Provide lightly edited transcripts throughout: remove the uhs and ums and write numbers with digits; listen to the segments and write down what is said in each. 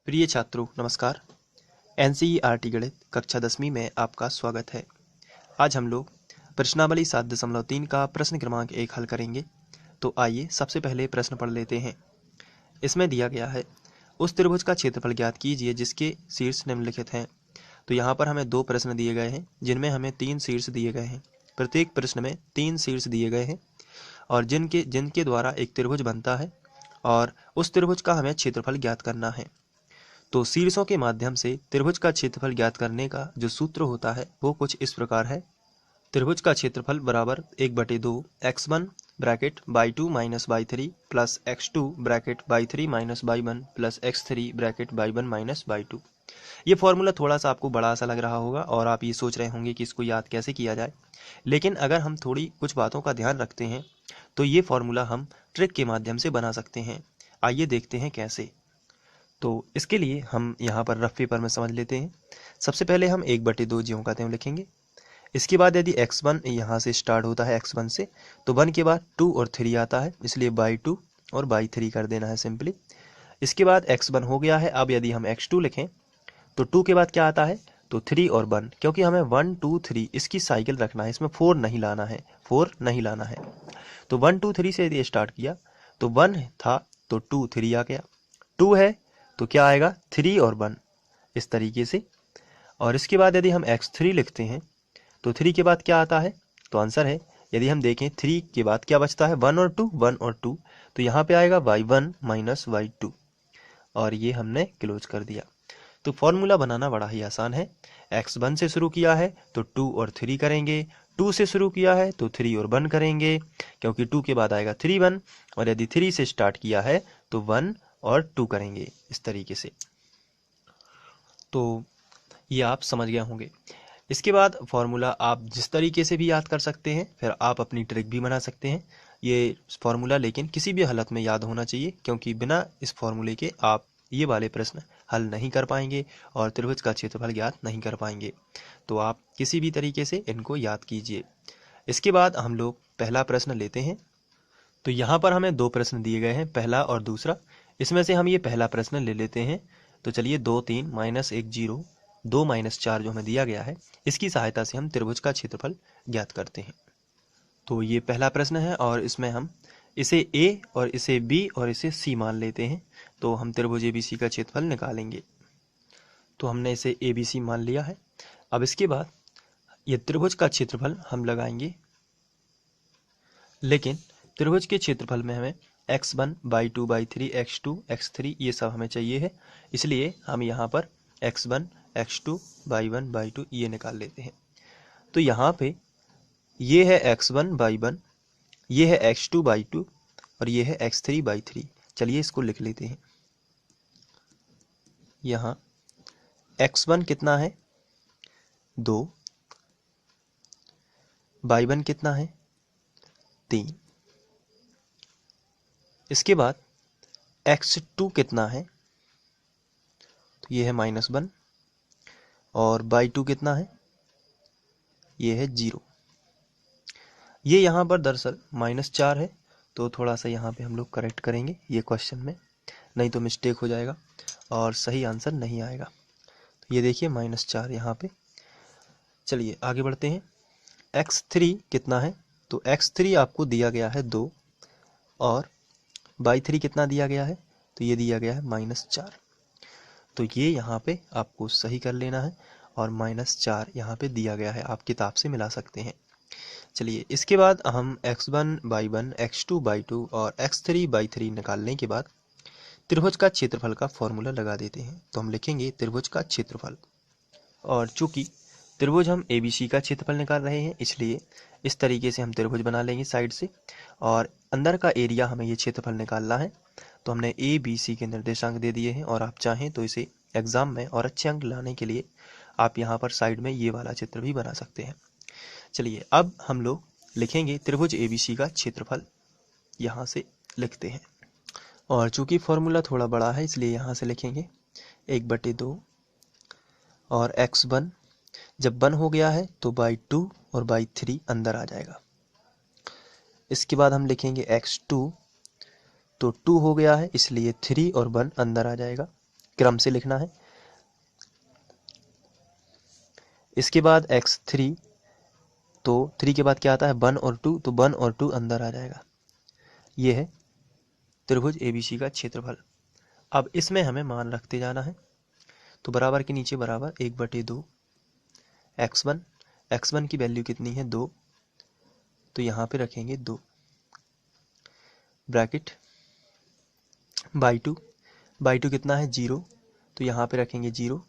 प्रिय छात्रों नमस्कार। एनसीईआरटी गणित कक्षा 10वीं में आपका स्वागत है। आज हम लोग प्रश्नावली 7.3 का प्रश्न क्रमांक 1 हल करेंगे। तो आइए सबसे पहले प्रश्न पढ़ लेते हैं। इसमें दिया गया है, उस त्रिभुज का क्षेत्रफल ज्ञात कीजिए जिसके शीर्ष निम्नलिखित हैं। तो यहाँ पर हमें 2 प्रश्न दिए गए हैं जिनमें हमें 3 शीर्ष दिए गए हैं। प्रत्येक प्रश्न में 3 शीर्ष दिए गए हैं और जिनके द्वारा एक त्रिभुज बनता है और उस त्रिभुज का हमें क्षेत्रफल ज्ञात करना है। तो शीर्षों के माध्यम से त्रिभुज का क्षेत्रफल ज्ञात करने का जो सूत्र होता है वो कुछ इस प्रकार है। त्रिभुज का क्षेत्रफल बराबर 1/2 x1 bracket by 2 minus by 3 plus x2 bracket by 3 minus by 1 plus x3 bracket by 1 minus by 2। ये फॉर्मूला थोड़ा सा आपको बड़ा सा लग रहा होगा और आप ये सोच रहे होंगे कि इसको याद कैसे किया जाए, लेकिन अगर हम थोड़ी कुछ बातों का ध्यान रखते हैं तो ये फॉर्मूला हम ट्रिक के माध्यम से बना सकते हैं। आइए देखते हैं कैसे। तो इसके लिए हम यहाँ पर रफ पेपर में समझ लेते हैं। सबसे पहले हम 1/2 ज्यों का त्यों लिखेंगे। इसके बाद यदि x1 यहाँ से स्टार्ट होता है x1 से, तो 1 के बाद 2 और 3 आता है, इसलिए बाई 2 और बाई 3 कर देना है सिंपली। इसके बाद x1 हो गया है। अब यदि हम x2 लिखें तो 2 के बाद क्या आता है, तो 3 और 1, क्योंकि हमें 1 2 3 इसकी साइकिल रखना है, इसमें 4 नहीं लाना है, 4 नहीं लाना है। तो 1 2 3 से यदि स्टार्ट किया तो 1 था तो 2 3 आ गया, 2 है तो क्या आएगा 3 और 1, इस तरीके से। और इसके बाद यदि हम x3 लिखते हैं तो 3 के बाद क्या आता है, तो आंसर है, यदि हम देखें 3 के बाद क्या बचता है 1 और 2, 1 और 2, तो यहाँ पे आएगा y1 माइनस y2 और ये हमने क्लोज कर दिया। तो फॉर्मूला बनाना बड़ा ही आसान है। x1 से शुरू किया है तो 2 और 3 करेंगे, 2 से शुरू किया है तो 3 और 1 करेंगे, क्योंकि 2 के बाद आएगा 3 1, और यदि 3 से स्टार्ट किया है तो 1 और 2 करेंगे, इस तरीके से। तो ये आप समझ गए होंगे। इसके बाद फॉर्मूला आप जिस तरीके से भी याद कर सकते हैं, फिर आप अपनी ट्रिक भी बना सकते हैं। ये फॉर्मूला लेकिन किसी भी हालत में याद होना चाहिए, क्योंकि बिना इस फॉर्मूले के आप ये वाले प्रश्न हल नहीं कर पाएंगे और त्रिभुज का क्षेत्रफल ज्ञात नहीं कर पाएंगे। तो आप किसी भी तरीके से इनको याद कीजिए। इसके बाद हम लोग पहला प्रश्न लेते हैं। तो यहाँ पर हमें 2 प्रश्न दिए गए हैं, पहला और दूसरा। इसमें से हम ये पहला प्रश्न ले लेते हैं। तो चलिए 2 3 माइनस 1 0 2 माइनस 4 जो हमें दिया गया है, इसकी सहायता से हम त्रिभुज का क्षेत्रफल ज्ञात करते हैं। तो ये पहला प्रश्न है और इसमें हम इसे a और इसे b और इसे c मान लेते हैं। तो हम त्रिभुज ABC का क्षेत्रफल निकालेंगे। तो हमने इसे ABC मान लिया है। अब इसके बाद ये त्रिभुज का क्षेत्रफल हम लगाएंगे, लेकिन त्रिभुज के क्षेत्रफल में हमें x1 by 2 by 3 x2 x3 ये सब हमें चाहिए है, इसलिए हम यहाँ पर x1 x2 बाई 1 बाई 2 ये निकाल लेते हैं। तो यहाँ पे ये है x1 बाई 1, ये है x2 बाई 2 और ये है x3 बाई 3। चलिए इसको लिख लेते हैं। यहाँ x1 कितना है 2, बाई 1 कितना है 3, इसके बाद x2 कितना है, तो ये है -1, और बाई 2 कितना है, ये है 0। ये यहाँ पर दरअसल -4 है, तो थोड़ा सा यहाँ पे हम लोग करेक्ट करेंगे ये क्वेश्चन में, नहीं तो मिस्टेक हो जाएगा और सही आंसर नहीं आएगा। तो ये देखिए -4 यहाँ पे। चलिए आगे बढ़ते हैं। x3 कितना है, तो x3 आपको दिया गया है 2 और बाई 3 कितना दिया गया है, तो ये दिया गया है -4। तो ये यहाँ पे आपको सही कर लेना है और -4 यहाँ पे दिया गया है, आप किताब से मिला सकते हैं। चलिए इसके बाद हम x1 बाई 1 x2 बाई 2 और x3 बाई 3 निकालने के बाद त्रिभुज का क्षेत्रफल का फॉर्मूला लगा देते हैं। तो हम लिखेंगे त्रिभुज का क्षेत्रफल, और चूंकि त्रिभुज हम ABC का क्षेत्रफल निकाल रहे हैं, इसलिए इस तरीके से हम त्रिभुज बना लेंगे साइड से, और अंदर का एरिया हमें ये क्षेत्रफल निकालना है। तो हमने ABC के निर्देशांक दे दिए हैं, और आप चाहें तो इसे एग्जाम में और अच्छे अंक लाने के लिए आप यहाँ पर साइड में ये वाला चित्र भी बना सकते हैं। चलिए अब हम लोग लिखेंगे त्रिभुज ABC का क्षेत्रफल, यहाँ से लिखते हैं। और चूंकि फॉर्मूला थोड़ा बड़ा है, इसलिए यहाँ से लिखेंगे 1/2 और x1 जब 1 हो गया है तो बाई 2 और बाई 3 अंदर आ जाएगा। इसके बाद हम लिखेंगे x2, तो 2 हो गया है इसलिए 3 और 1 अंदर आ जाएगा। क्रम से लिखना है। इसके बाद x3, तो 3 के बाद क्या आता है 1 और 2, तो 1 और 2 अंदर आ जाएगा। ये है त्रिभुज ABC का क्षेत्रफल। अब इसमें हमें मान रखते जाना है, तो बराबर के नीचे बराबर 1/2 x1 की वैल्यू कितनी है 2, तो यहाँ पे रखेंगे 2 ब्रैकेट बाई टू कितना है 0, तो यहाँ पे रखेंगे 0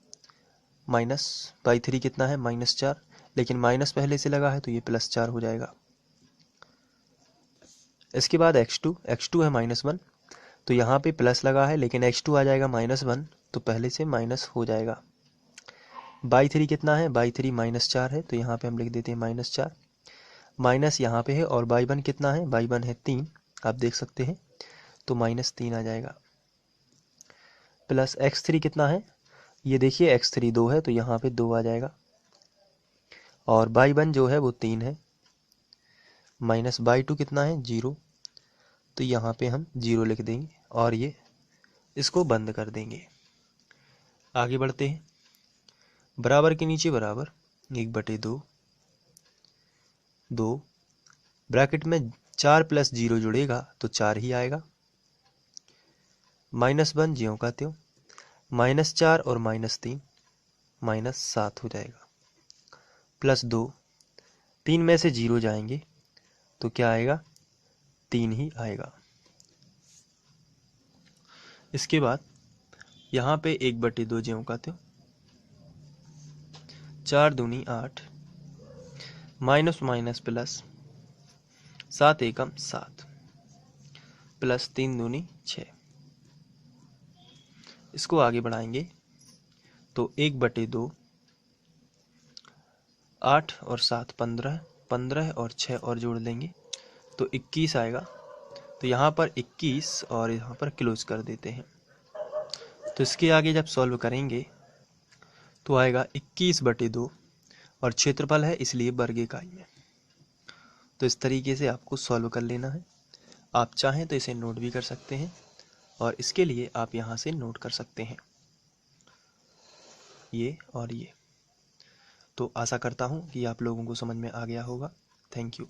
माइनस बाई 3 कितना है -4, लेकिन माइनस पहले से लगा है तो ये +4 हो जाएगा। इसके बाद x2 है -1, तो यहाँ पे प्लस लगा है लेकिन x2 आ जाएगा -1, तो पहले से माइनस हो जाएगा। बाई 3 कितना है बाई 3 -4 है, तो यहाँ पे हम लिख देते हैं -4, माइनस यहाँ पे है, और बाई 1 कितना है बाई 1 है 3, आप देख सकते हैं, तो -3 आ जाएगा। प्लस x3 कितना है, ये देखिए x3 2 है, तो यहाँ पे 2 आ जाएगा, और बाई 1 जो है वो 3 है, माइनस बाई 2 कितना है 0, तो यहाँ पे हम 0 लिख देंगे और ये इसको बंद कर देंगे। आगे बढ़ते हैं, बराबर के नीचे बराबर 1/2 2 ब्रैकेट में 4 + 0 जुड़ेगा तो 4 ही आएगा, -1 ज्यों का त्यों, -4 और -3 -7 हो जाएगा, +2 3 में से 0 जाएंगे तो क्या आएगा 3 ही आएगा। इसके बाद यहाँ पे 1/2 ज्यों का त्यों, 4 दूनी 8, माइनस माइनस प्लस, 7 एकम 7, प्लस 3 दूनी 6। इसको आगे बढ़ाएंगे तो 1/2, 8 और 7 15, 15 और 6 और जोड़ लेंगे तो 21 आएगा। तो यहाँ पर 21 और यहाँ पर क्लोज कर देते हैं। तो इसके आगे जब सॉल्व करेंगे तो आएगा 21/2, और क्षेत्रफल है इसलिए वर्ग इकाई में। तो इस तरीके से आपको सॉल्व कर लेना है। आप चाहें तो इसे नोट भी कर सकते हैं, और इसके लिए आप यहाँ से नोट कर सकते हैं ये और ये। तो आशा करता हूँ कि आप लोगों को समझ में आ गया होगा। Thank you.